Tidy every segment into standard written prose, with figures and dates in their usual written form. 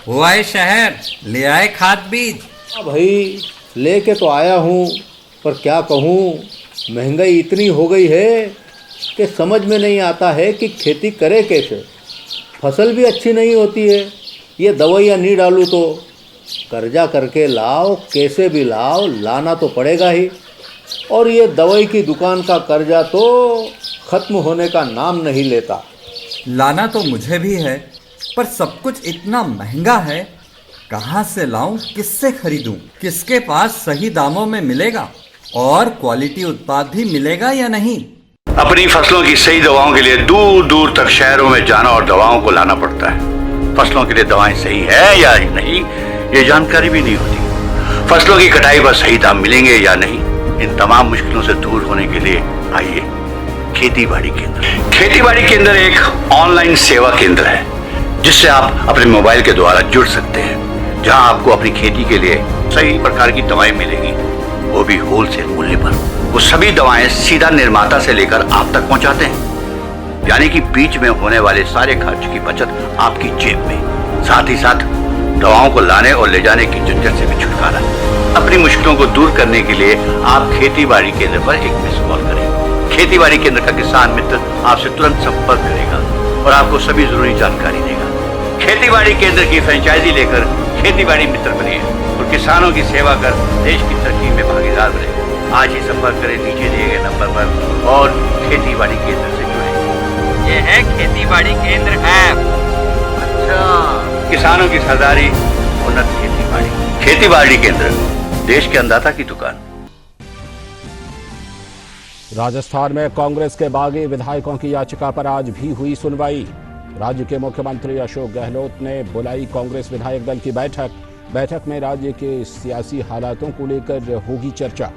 वो आए शहर, ले आए खाद बीज। हाँ भाई, लेके तो आया हूँ, पर क्या कहूँ, महंगाई इतनी हो गई है कि समझ में नहीं आता है कि खेती करे कैसे। फसल भी अच्छी नहीं होती है, ये दवाइयाँ नहीं डालूँ तो। कर्जा करके लाओ, कैसे भी लाओ, लाना तो पड़ेगा ही। और ये दवाई की दुकान का कर्जा तो ख़त्म होने का नाम नहीं लेता। लाना तो मुझे भी है, पर सब कुछ इतना महंगा है। कहाँ से लाऊं, किससे खरीदूं, किसके पास सही दामों में मिलेगा और क्वालिटी उत्पाद भी मिलेगा या नहीं। अपनी फसलों की सही दवाओं के लिए दूर दूर तक शहरों में जाना और दवाओं को लाना पड़ता है। फसलों के लिए दवाएं सही है या नहीं, ये जानकारी भी नहीं होती। फसलों की कटाई पर सही दाम मिलेंगे या नहीं, इन तमाम मुश्किलों से दूर होने के लिए आइए खेती बाड़ी केंद्र। खेती बाड़ी केंद्र एक ऑनलाइन सेवा केंद्र है जिससे आप अपने मोबाइल के द्वारा जुड़ सकते हैं, जहां आपको अपनी खेती के लिए सही प्रकार की दवाएं मिलेंगी, वो भी होलसेल मूल्य पर। वो सभी दवाएं सीधा निर्माता से लेकर आप तक पहुंचाते हैं, यानी कि बीच में होने वाले सारे खर्च की बचत आपकी जेब में। साथ ही साथ दवाओं को लाने और ले जाने की झंझट से भी छुटकारा। अपनी मुश्किलों को दूर करने के लिए आप खेती बाड़ी केंद्र पर एक मिस कॉल करें। खेती बाड़ी केंद्र का किसान मित्र आपसे तुरंत संपर्क करेगा और आपको सभी जरूरी जानकारी देगा। खेती बाड़ी केंद्र की फ्रेंचाइजी लेकर खेती बाड़ी मित्र बनिए और किसानों की सेवा कर देश की तरक्की में भागीदार बने। आज ही संपर्क करें नीचे दिए गए नंबर पर और खेती बाड़ी केंद्र से जुड़े। ये है खेती बाड़ी केंद्र ऐप। अच्छा, किसानों की सरदारी, उन्नत खेती बाड़ी। खेती बाड़ी केंद्र, देश के अन्नदाता की दुकान। राजस्थान में कांग्रेस के बागी विधायकों की याचिका पर आज भी हुई सुनवाई। राज्य के मुख्यमंत्री अशोक गहलोत ने बुलाई कांग्रेस विधायक दल की बैठक में राज्य के सियासी हालातों को लेकर होगी चर्चा।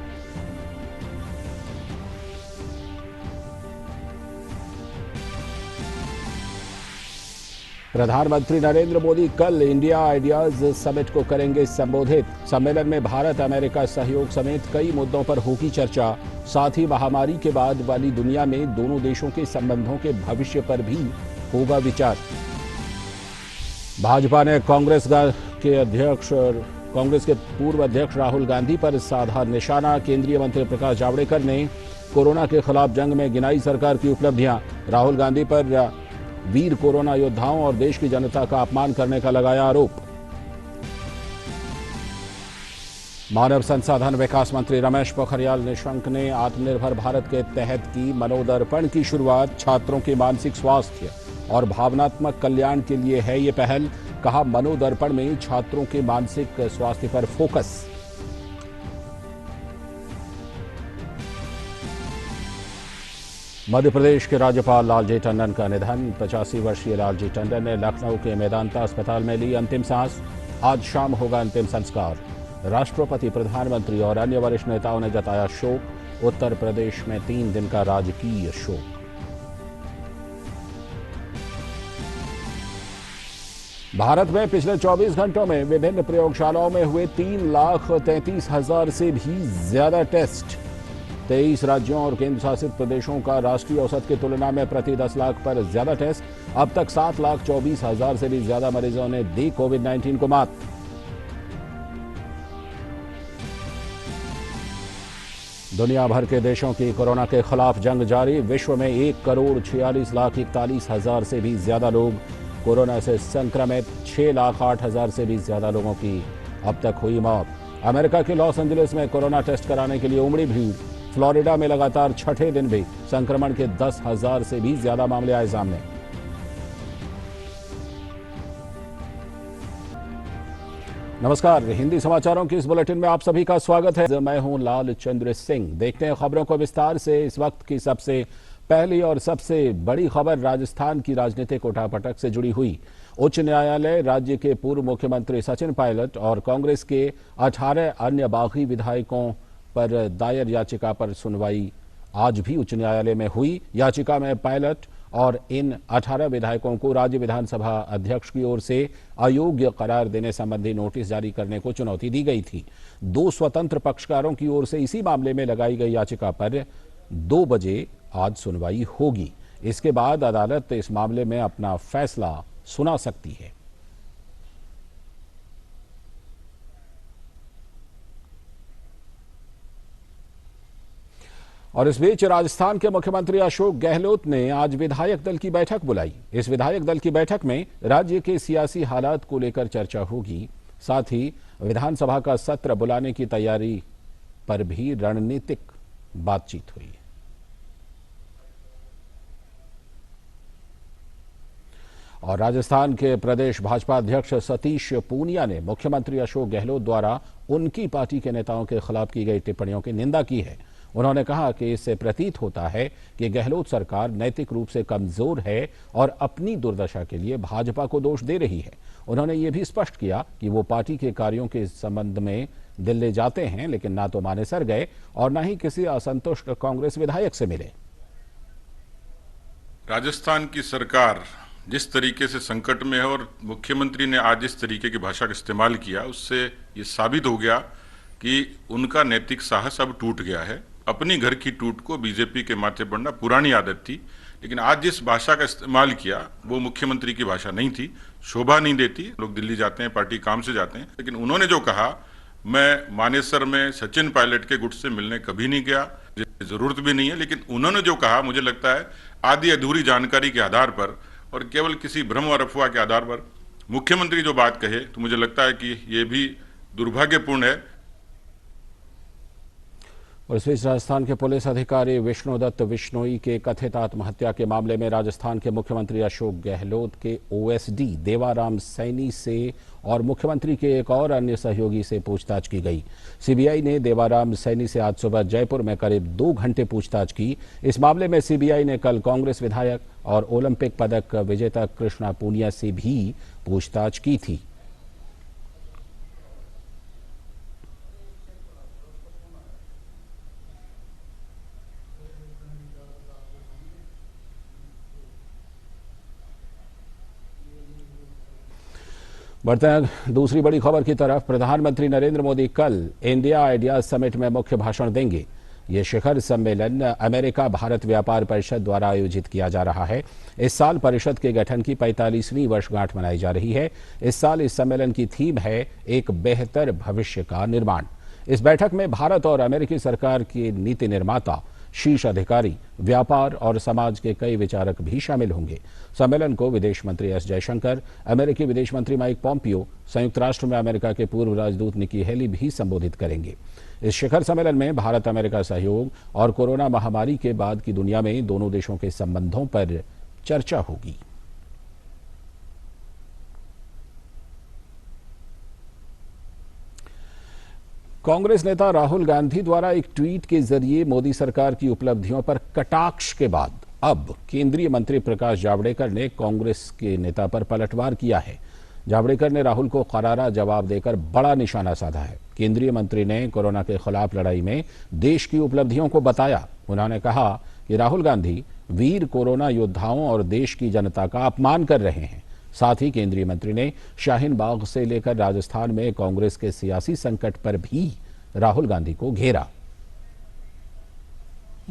प्रधानमंत्री नरेंद्र मोदी कल इंडिया आइडियाज समिट को करेंगे संबोधित। सम्मेलन में भारत अमेरिका सहयोग समेत कई मुद्दों पर होगी चर्चा। साथ ही महामारी के बाद वाली दुनिया में दोनों देशों के संबंधों के भविष्य पर भी होगा विचार। भाजपा ने कांग्रेस के पूर्व अध्यक्ष राहुल गांधी पर साधा निशाना। केंद्रीय मंत्री प्रकाश जावड़ेकर ने कोरोना के खिलाफ जंग में गिनाई सरकार की उपलब्धियां। राहुल गांधी पर वीर कोरोना योद्धाओं और देश की जनता का अपमान करने का लगाया आरोप। मानव संसाधन विकास मंत्री रमेश पोखरियाल निशंक ने आत्मनिर्भर भारत के तहत की मनोदर्पण की शुरुआत। छात्रों के मानसिक स्वास्थ्य और भावनात्मक कल्याण के लिए है ये पहल। कहा, मनोदर्पण में छात्रों के मानसिक स्वास्थ्य पर फोकस। मध्य प्रदेश के राज्यपाल लालजी टंडन का निधन। 85 वर्षीय लालजी टंडन ने लखनऊ के मेदांता अस्पताल में ली अंतिम सांस। आज शाम होगा अंतिम संस्कार। राष्ट्रपति, प्रधानमंत्री और अन्य वरिष्ठ नेताओं ने जताया शोक। उत्तर प्रदेश में 3 दिन का राजकीय शोक। भारत में पिछले 24 घंटों में विभिन्न प्रयोगशालाओं में हुए 3,33,000 से भी ज्यादा टेस्ट। 23 राज्यों और केंद्र शासित प्रदेशों का राष्ट्रीय औसत की तुलना में प्रति 10 लाख पर ज्यादा टेस्ट। अब तक 7,24,000 से भी ज्यादा मरीजों ने दी कोविड-19 को मात। दुनिया भर के देशों की कोरोना के खिलाफ जंग जारी। विश्व में 1,46,41,000 से भी ज्यादा लोग कोरोना से संक्रमित। 6,08,000 से भी ज्यादा लोगों की अब तक हुई मौत। अमेरिका के लॉस एंजलिस में कोरोना टेस्ट कराने के लिए उमड़ी भीड़। फ्लोरिडा में लगातार छठे दिन भी संक्रमण के 10,000 से भी ज्यादा मामले आए सामने। नमस्कार, हिंदी समाचारों की इस बुलेटिन में आप सभी का स्वागत है। मैं हूं लाल चंद्र सिंह। देखते हैं खबरों को विस्तार से। इस वक्त की सबसे पहली और सबसे बड़ी खबर राजस्थान की राजनीतिक उठापटक से जुड़ी हुई। उच्च न्यायालय राज्य के पूर्व मुख्यमंत्री सचिन पायलट और कांग्रेस के 18 अन्य बागी विधायकों पर दायर याचिका पर सुनवाई आज भी उच्च न्यायालय में हुई। याचिका में पायलट और इन 18 विधायकों को राज्य विधानसभा अध्यक्ष की ओर से अयोग्य करार देने संबंधी नोटिस जारी करने को चुनौती दी गई थी। 2 स्वतंत्र पक्षकारों की ओर से इसी मामले में लगाई गई याचिका पर 2 बजे आज सुनवाई होगी। इसके बाद अदालत इस मामले में अपना फैसला सुना सकती है। और इस बीच राजस्थान के मुख्यमंत्री अशोक गहलोत ने आज विधायक दल की बैठक बुलाई। इस विधायक दल की बैठक में राज्य के सियासी हालात को लेकर चर्चा होगी। साथ ही विधानसभा का सत्र बुलाने की तैयारी पर भी रणनीतिक बातचीत हुई। और राजस्थान के प्रदेश भाजपा अध्यक्ष सतीश पूनिया ने मुख्यमंत्री अशोक गहलोत द्वारा उनकी पार्टी के नेताओं के खिलाफ की गई टिप्पणियों की निंदा की है। उन्होंने कहा कि इससे प्रतीत होता है कि गहलोत सरकार नैतिक रूप से कमजोर है और अपनी दुर्दशा के लिए भाजपा को दोष दे रही है। उन्होंने ये भी स्पष्ट किया कि वो पार्टी के कार्यों के संबंध में दिल्ली जाते हैं, लेकिन ना तो मानेसर गए और ना ही किसी असंतुष्ट कांग्रेस विधायक से मिले। राजस्थान की सरकार जिस तरीके से संकट में है और मुख्यमंत्री ने आज जिस तरीके की भाषा का इस्तेमाल किया, उससे ये साबित हो गया कि उनका नैतिक साहस अब टूट गया है। अपनी घर की टूट को बीजेपी के माथे पड़ना पुरानी आदत थी, लेकिन आज जिस भाषा का इस्तेमाल किया वो मुख्यमंत्री की भाषा नहीं थी, शोभा नहीं देती। लोग दिल्ली जाते हैं, पार्टी काम से जाते हैं, लेकिन उन्होंने जो कहा, मैं मानेसर में सचिन पायलट के गुट से मिलने कभी नहीं गया, जरूरत भी नहीं है, लेकिन उन्होंने जो कहा मुझे लगता है आधी अधूरी जानकारी के आधार पर और केवल किसी भ्रम और अफवाह के आधार पर मुख्यमंत्री जो बात कहे, तो मुझे लगता है कि ये भी दुर्भाग्यपूर्ण है। और इस बीच राजस्थान के पुलिस अधिकारी विष्णुदत्त बिश्नोई के कथित आत्महत्या के मामले में राजस्थान के मुख्यमंत्री अशोक गहलोत के ओएसडी देवाराम सैनी से और मुख्यमंत्री के एक और अन्य सहयोगी से पूछताछ की गई। सीबीआई ने देवाराम सैनी से आज सुबह जयपुर में करीब 2 घंटे पूछताछ की। इस मामले में सीबीआई ने कल कांग्रेस विधायक और ओलंपिक पदक विजेता कृष्णा पूनिया से भी पूछताछ की थी। बढ़ते हैं दूसरी बड़ी खबर की तरफ। प्रधानमंत्री नरेंद्र मोदी कल इंडिया आइडियाज समिट में मुख्य भाषण देंगे। ये शिखर सम्मेलन अमेरिका भारत व्यापार परिषद द्वारा आयोजित किया जा रहा है। इस साल परिषद के गठन की 45वीं वर्षगांठ मनाई जा रही है। इस साल इस सम्मेलन की थीम है एक बेहतर भविष्य का निर्माण। इस बैठक में भारत और अमेरिकी सरकार के नीति निर्माता, शीर्ष अधिकारी, व्यापार और समाज के कई विचारक भी शामिल होंगे। सम्मेलन को विदेश मंत्री एस जयशंकर, अमेरिकी विदेश मंत्री माइक पॉम्पियो, संयुक्त राष्ट्र में अमेरिका के पूर्व राजदूत निकी हेली भी संबोधित करेंगे। इस शिखर सम्मेलन में भारत अमेरिका सहयोग और कोरोना महामारी के बाद की दुनिया में दोनों देशों के संबंधों पर चर्चा होगी। कांग्रेस नेता राहुल गांधी द्वारा एक ट्वीट के जरिए मोदी सरकार की उपलब्धियों पर कटाक्ष के बाद अब केंद्रीय मंत्री प्रकाश जावड़ेकर ने कांग्रेस के नेता पर पलटवार किया है। जावड़ेकर ने राहुल को करारा जवाब देकर बड़ा निशाना साधा है। केंद्रीय मंत्री ने कोरोना के खिलाफ लड़ाई में देश की उपलब्धियों को बताया। उन्होंने कहा कि राहुल गांधी वीर कोरोना योद्धाओं और देश की जनता का अपमान कर रहे हैं। साथ ही केंद्रीय मंत्री ने शाहीन बाग से लेकर राजस्थान में कांग्रेस के सियासी संकट पर भी राहुल गांधी को घेरा।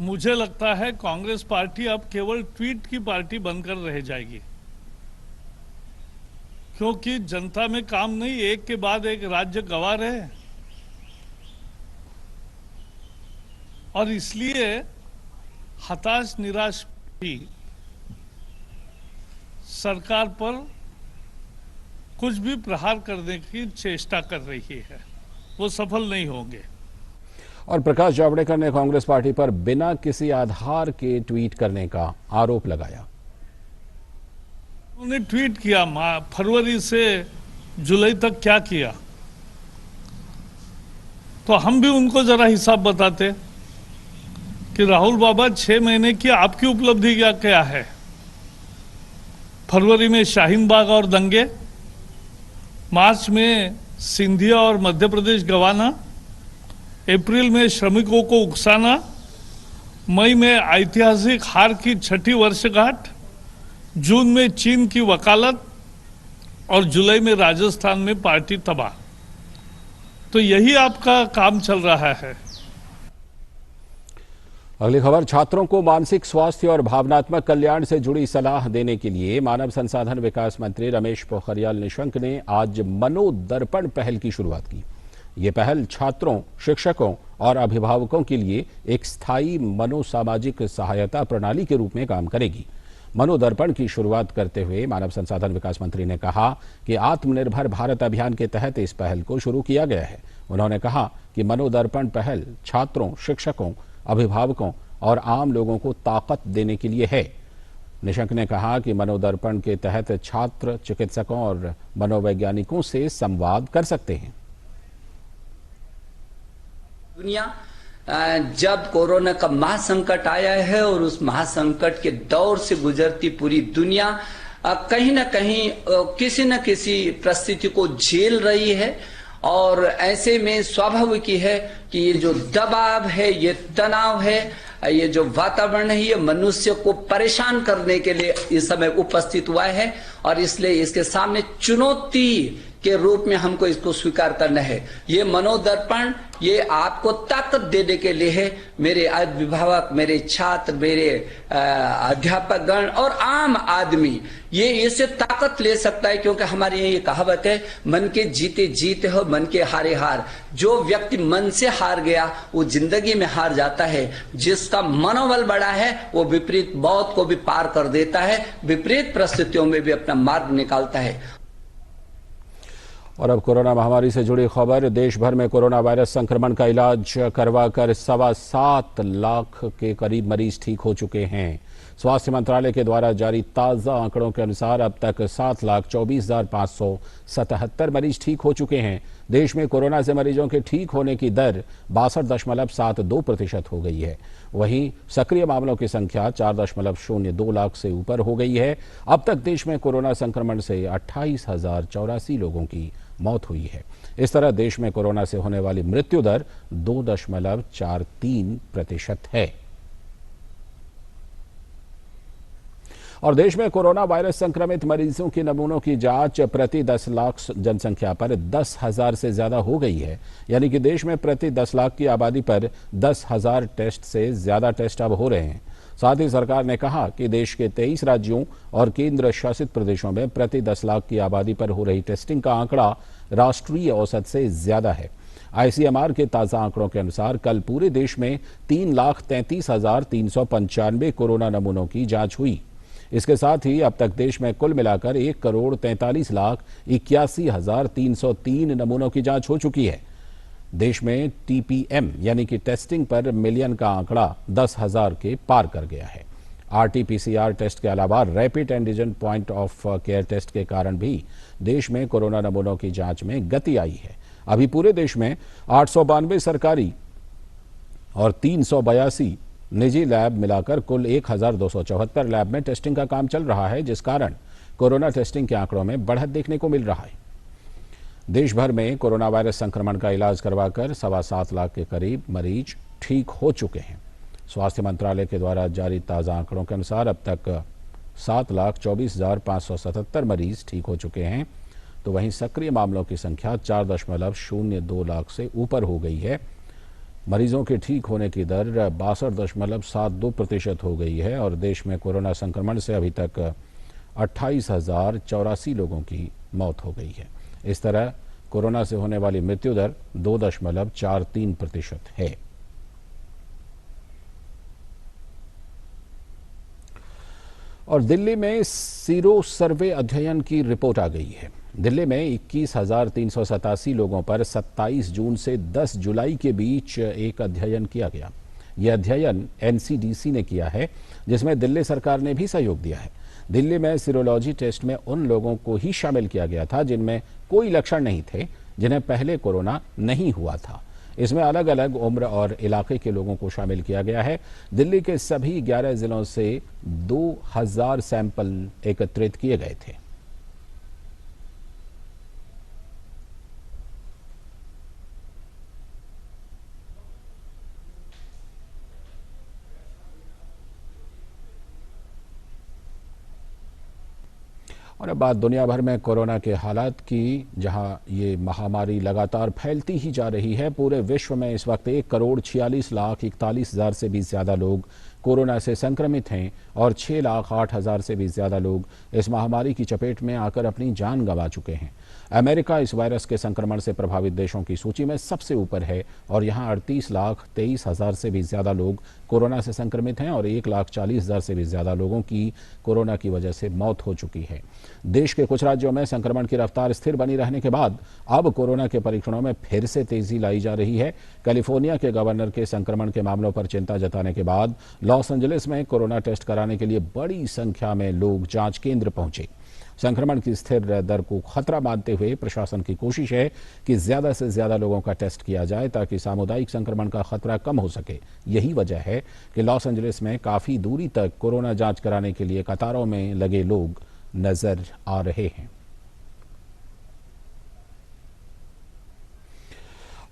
मुझे लगता है कांग्रेस पार्टी अब केवल ट्वीट की पार्टी बनकर रह जाएगी, क्योंकि जनता में काम नहीं, एक के बाद एक राज्य गंवा रहे हैं। और इसलिए हताश निराश भी सरकार पर कुछ भी प्रहार करने की चेष्टा कर रही है, वो सफल नहीं होंगे। और प्रकाश जावड़ेकर ने कांग्रेस पार्टी पर बिना किसी आधार के ट्वीट करने का आरोप लगाया। उन्होंने ट्वीट किया फरवरी से जुलाई तक क्या किया, तो हम भी उनको जरा हिसाब बताते कि राहुल बाबा 6 महीने की आपकी उपलब्धि क्या है। फरवरी में शाहीन बाग और दंगे, मार्च में सिंधिया और मध्य प्रदेश गंवाना, अप्रैल में श्रमिकों को उकसाना, मई में ऐतिहासिक हार की 6ठी वर्षगांठ, जून में चीन की वकालत और जुलाई में राजस्थान में पार्टी तबाह। तो यही आपका काम चल रहा है। अगली खबर, छात्रों को मानसिक स्वास्थ्य और भावनात्मक कल्याण से जुड़ी सलाह देने के लिए मानव संसाधन विकास मंत्री रमेश पोखरियाल निशंक ने आज मनोदर्पण पहल की शुरुआत की। ये पहल छात्रों, शिक्षकों और अभिभावकों के लिए एक स्थायी मनोसामाजिक सहायता प्रणाली के रूप में काम करेगी। मनोदर्पण की शुरुआत करते हुए मानव संसाधन विकास मंत्री ने कहा कि आत्मनिर्भर भारत अभियान के तहत इस पहल को शुरू किया गया है। उन्होंने कहा कि मनोदर्पण पहल छात्रों, शिक्षकों, अभिभावकों और आम लोगों को ताकत देने के लिए है। निशंक ने कहा कि मनोदर्पण के तहत छात्र चिकित्सकों और मनोवैज्ञानिकों से संवाद कर सकते हैं। दुनिया जब कोरोना का महासंकट आया है और उस महासंकट के दौर से गुजरती पूरी दुनिया कहीं न कहीं किसी न किसी परिस्थिति को झेल रही है और ऐसे में स्वाभाविक है कि ये जो दबाव है, ये तनाव है, ये जो वातावरण है, ये मनुष्य को परेशान करने के लिए इस समय उपस्थित हुआ है और इसलिए इसके सामने चुनौती के रूप में हमको इसको स्वीकार करना है। ये मनोदर्पण ये आपको ताकत देने के लिए है। मेरे अभिभावक, मेरे छात्र, मेरे अध्यापकगण और आम आदमी ये इससे ताकत ले सकता है, क्योंकि हमारी ये कहावत है, मन के जीते जीते हो, मन के हारे हार। जो व्यक्ति मन से हार गया वो जिंदगी में हार जाता है। जिसका मनोबल बड़ा है वो विपरीत मौत को भी पार कर देता है, विपरीत परिस्थितियों में भी अपना मार्ग निकालता है। और अब कोरोना महामारी से जुड़ी खबर। देश भर में कोरोना वायरस संक्रमण का इलाज करवाकर 7.25 लाख के करीब मरीज ठीक हो चुके हैं। स्वास्थ्य मंत्रालय के द्वारा जारी ताज़ा आंकड़ों के अनुसार अब तक 7,24,577 मरीज ठीक हो चुके हैं। देश में कोरोना से मरीजों के ठीक होने की दर 62.72% हो गई है। वहीं सक्रिय मामलों की संख्या 4.02 लाख से ऊपर हो गई है। अब तक देश में कोरोना संक्रमण से 28,084 लोगों की मौत हुई है। इस तरह देश में कोरोना से होने वाली मृत्यु दर 2.43% है। और देश में कोरोना वायरस संक्रमित मरीजों के नमूनों की जांच प्रति 10 लाख जनसंख्या पर 10,000 से ज्यादा हो गई है। यानी कि देश में प्रति 10 लाख की आबादी पर 10,000 टेस्ट से ज्यादा टेस्ट अब हो रहे हैं। साथ ही सरकार ने कहा कि देश के 23 राज्यों और केंद्र शासित प्रदेशों में प्रति 10 लाख की आबादी पर हो रही टेस्टिंग का आंकड़ा राष्ट्रीय औसत से ज्यादा है। ICMR के ताजा आंकड़ों के अनुसार कल पूरे देश में 3,33,395 कोरोना नमूनों की जांच हुई। इसके साथ ही अब तक देश में कुल मिलाकर 1,43,81,303 नमूनों की जांच हो चुकी है। देश में TPM यानी कि टेस्टिंग पर मिलियन का आंकड़ा 10,000 के पार कर गया है। RT-PCR टेस्ट के अलावा rapid antigen point of care test के कारण भी देश में कोरोना नमूनों की जांच में गति आई है। अभी पूरे देश में 892 सरकारी और 382 निजी लैब मिलाकर कुल 1,274 लैब में टेस्टिंग का काम चल रहा है, जिस कारण कोरोना टेस्टिंग के आंकड़ों में बढ़त देखने को मिल रहा है। देश भर में कोरोना वायरस संक्रमण का इलाज करवाकर 7.25 लाख के करीब मरीज ठीक हो चुके हैं। स्वास्थ्य मंत्रालय के द्वारा जारी ताज़ा आंकड़ों के अनुसार अब तक 7,24,577 मरीज ठीक हो चुके हैं, तो वहीं सक्रिय मामलों की संख्या 4.02 लाख से ऊपर हो गई है। मरीजों के ठीक होने की दर 62.72% हो गई है और देश में कोरोना संक्रमण से अभी तक 28,084 लोगों की मौत हो गई है। इस तरह कोरोना से होने वाली मृत्यु दर 2.43% है। और दिल्ली में सीरो सर्वे अध्ययन की रिपोर्ट आ गई है। दिल्ली में 21,387 लोगों पर 27 जून से 10 जुलाई के बीच एक अध्ययन किया गया। यह अध्ययन NCDC ने किया है, जिसमें दिल्ली सरकार ने भी सहयोग दिया है। दिल्ली में सीरोलॉजी टेस्ट में उन लोगों को ही शामिल किया गया था जिनमें कोई लक्षण नहीं थे, जिन्हें पहले कोरोना नहीं हुआ था। इसमें अलग अलग उम्र और इलाके के लोगों को शामिल किया गया है। दिल्ली के सभी 11 जिलों से 2,000 सैंपल एकत्रित किए गए थे। और अब बात दुनिया भर में कोरोना के हालात की, जहां ये महामारी लगातार फैलती ही जा रही है। पूरे विश्व में इस वक्त 1,46,41,000 से भी ज्यादा लोग कोरोना से संक्रमित हैं और 6,08,000 से भी ज्यादा लोग इस महामारी की चपेट में आकर अपनी जान गंवा चुके हैं। अमेरिका इस वायरस के संक्रमण से प्रभावित देशों की सूची में सबसे ऊपर है और यहाँ 38,23,000 से भी ज्यादा लोग कोरोना से संक्रमित हैं और 1,40,000 से भी ज्यादा लोगों की कोरोना की वजह से मौत हो चुकी है। देश के कुछ राज्यों में संक्रमण की रफ्तार स्थिर बनी रहने के बाद अब कोरोना के परीक्षणों में फिर से तेजी लाई जा रही है। कैलिफोर्निया के गवर्नर के संक्रमण के मामलों पर चिंता जताने के बाद लॉस एंजलिस में कोरोना टेस्ट कराने के लिए बड़ी संख्या में लोग जांच केंद्र पहुंचे। संक्रमण की स्थिर दर को खतरा मानते हुए प्रशासन की कोशिश है कि ज्यादा से ज्यादा लोगों का टेस्ट किया जाए ताकि सामुदायिक संक्रमण का खतरा कम हो सके। यही वजह है कि लॉस एंजलिस में काफी दूरी तक कोरोना जांच कराने के लिए कतारों में लगे लोग नजर आ रहे हैं।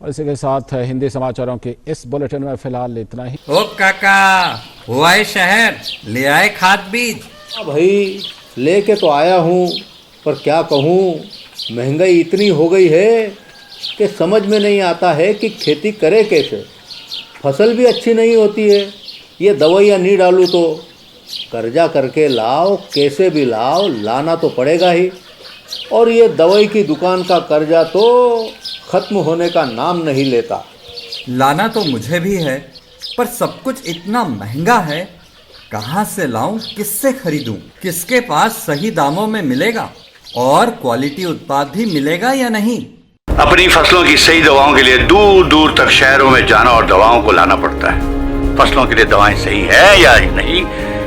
और इसी के साथ हिंदी समाचारों के इस बुलेटिन में फिलहाल इतना ही। ओ काका, हुआ है शहर, ले आए खाद बीज। हाँ भाई, लेके तो आया हूँ, पर क्या कहूँ, महंगाई इतनी हो गई है कि समझ में नहीं आता है कि खेती करे कैसे। फसल भी अच्छी नहीं होती है, ये दवाइयाँ नहीं डालूँ तो कर्जा करके लाओ, कैसे भी लाओ, लाना तो पड़ेगा ही। और ये दवाई की दुकान का कर्जा तो ख़त्म होने का नाम नहीं लेता। लाना तो मुझे भी है, पर सब कुछ इतना महंगा है, कहाँ से लाऊं, किससे खरीदूं, किसके पास सही दामों में मिलेगा और क्वालिटी उत्पाद भी मिलेगा या नहीं। अपनी फसलों की सही दवाओं के लिए दूर दूर तक शहरों में जाना और दवाओं को लाना पड़ता है। फसलों के लिए दवाएं सही है या नहीं,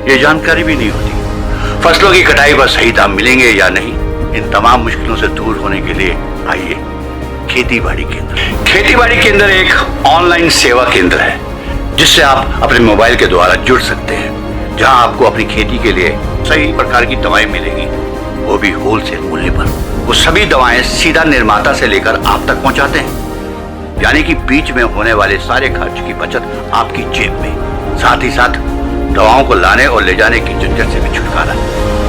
ये जानकारी भी नहीं होती। फसलों की कटाई पर सही दाम मिलेंगे या नहीं, इन तमाम मुश्किलों से दूर होने के लिए आइए खेती बाड़ी केंद्र। खेती बाड़ी केंद्र एक ऑनलाइन सेवा केंद्र है जिससे आप अपने मोबाइल के द्वारा जुड़ सकते हैं, जहां आपको अपनी खेती के लिए सही प्रकार की दवाएं मिलेंगी, वो भी होलसेल मूल्य पर। वो सभी दवाएं सीधा निर्माता से लेकर आप तक पहुंचाते हैं, यानी कि बीच में होने वाले सारे खर्च की बचत आपकी जेब में। साथ ही साथ दवाओं को लाने और ले जाने की झंझट से भी छुटकारा।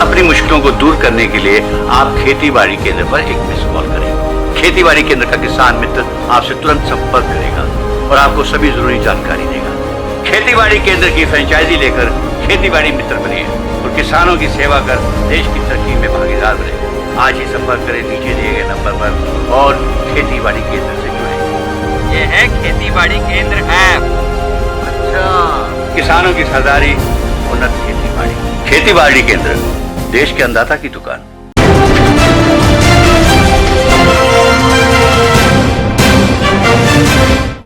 अपनी मुश्किलों को दूर करने के लिए आप खेती बाड़ी केंद्र पर एक मिस कॉल करें। खेती बाड़ी केंद्र का किसान मित्र आपसे तुरंत संपर्क करेगा और आपको सभी जरूरी जानकारी देगा। खेती बाड़ी केंद्र की फ्रेंचाइजी लेकर खेती बाड़ी मित्र बनिए और किसानों की सेवा कर देश की तरक्की में भागीदार बने। आज ही संपर्क करें नीचे दिए गए नंबर पर और खेती बाड़ी केंद्र से जुड़े। ये है खेती बाड़ी केंद्र ऐप। अच्छा, किसानों की सरदारी, उन्नत खेती बाड़ी। खेती बाड़ी केंद्र, देश के अन्नदाता की दुकान।